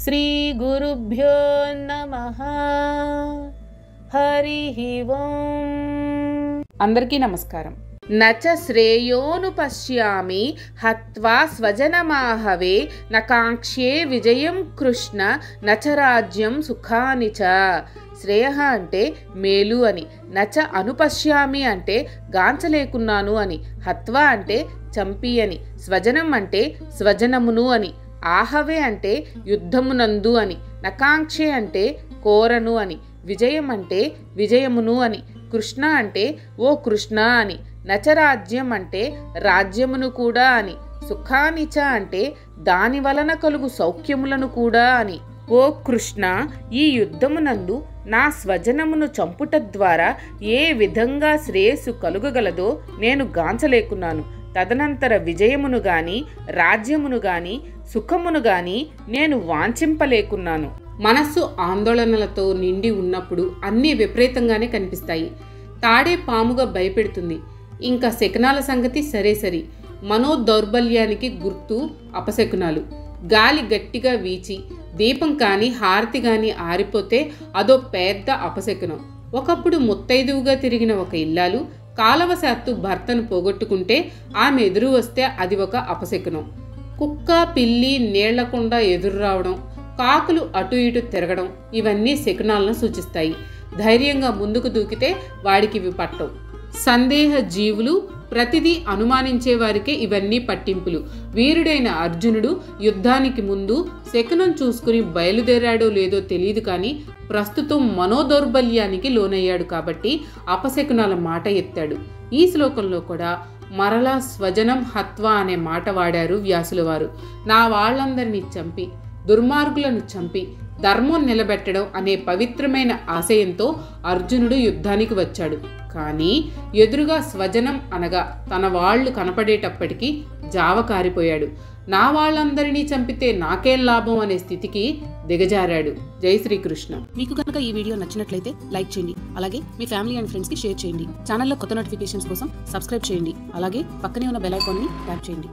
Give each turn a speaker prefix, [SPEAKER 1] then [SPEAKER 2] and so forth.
[SPEAKER 1] శ్రీ గురుభ్యో నమః. హరి ఓం. అందరికీ నమస్కారం. నచ శ్రేయోను పశ్యామి హత్వా స్వజనమాహవే నకాంక్షే విజయం కృష్ణ నచ రాజ్యం సుఖాని చ. శ్రేయ అంటే మేలు అని, నచ అనుపశ్యామి అంటే గాంచలేకున్నాను అని, హత్వా అంటే చంపి అని, స్వజనం అంటే స్వజనమును అని, ఆహవే అంటే యుద్ధమునందు అని, నకాంక్షే అంటే కోరను అని, విజయం అంటే విజయమును అని, కృష్ణ అంటే ఓ కృష్ణ అని, నచరాజ్యం అంటే రాజ్యమును కూడా అని, సుఖానిచ అంటే దాని వలన కలుగు సౌఖ్యములను కూడా అని. ఓ కృష్ణ, ఈ యుద్ధమునందు నా స్వజనమును చంపుట ద్వారా ఏ విధంగా శ్రేయస్సు కలుగగలదో నేను గాంచలేకున్నాను. తదనంతర విజయమును గాని రాజ్యమును గాని సుఖమును గాని నేను వాంఛింపలేకున్నాను. మనస్సు ఆందోళనలతో నిండి ఉన్నప్పుడు అన్నీ విపరీతంగానే కనిపిస్తాయి. తాడే పాముగా భయపెడుతుంది. ఇంకా శకునాల సంగతి సరే సరి. మనోదౌర్బల్యానికి గుర్తు అపశకునాలు. గాలి గట్టిగా వీచి దీపం కానీ హారతి కానీ ఆరిపోతే అదో పెద్ద అపశకునం. ఒకప్పుడు ముత్తైదువుగా తిరిగిన ఒక ఇల్లాలు కాలవశాత్తు భర్తను పోగొట్టుకుంటే ఆమె ఎదురు వస్తే అది ఒక అపశకునం. కుక్క పిల్లి నీళ్లకుండా ఎదురు రావడం, కాకులు అటు ఇటు తిరగడం ఇవన్నీ శకునాలను సూచిస్తాయి. ధైర్యంగా ముందుకు దూకితే వాడికి ఇవి పట్టవు. సందేహ జీవులు, ప్రతిదీ అనుమానించే వారికే ఇవన్నీ పట్టింపులు. వీరుడైన అర్జునుడు యుద్ధానికి ముందు శకునం చూసుకుని బయలుదేరాడో లేదో తెలియదు, కానీ ప్రస్తుతం మనోదౌర్బల్యానికి లోనయ్యాడు కాబట్టి అపశకునాల మాట ఎత్తాడు. ఈ శ్లోకంలో కూడా మరలా స్వజనం హత్వ అనే మాట వాడారు వ్యాసుల వారు. నా వాళ్ళందరినీ చంపి దుర్మార్గులను చంపి ధర్మం నిలబెట్టడం అనే పవిత్రమైన ఆశయంతో అర్జునుడు యుద్ధానికి వచ్చాడు. కానీ ఎదురుగా స్వజనం అనగా తన వాళ్ళు కనపడేటప్పటికీ జావ కారిపోయాడు. నా వాళ్ళందరినీ చంపితే నాకేం లాభం అనే స్థితికి దిగజారాడు. జై శ్రీకృష్ణ.
[SPEAKER 2] మీకు కనుక ఈ వీడియో నచ్చినట్లయితే లైక్ చేయండి. అలాగే మీ ఫ్యామిలీ అండ్ ఫ్రెండ్స్కి షేర్ చేయండి. ఛానల్లో కొత్త నోటిఫికేషన్స్ కోసం సబ్స్క్రైబ్ చేయండి. అలాగే పక్కనే ఉన్న బెల్ ఐకాన్ని ట్యాప్ చేయండి.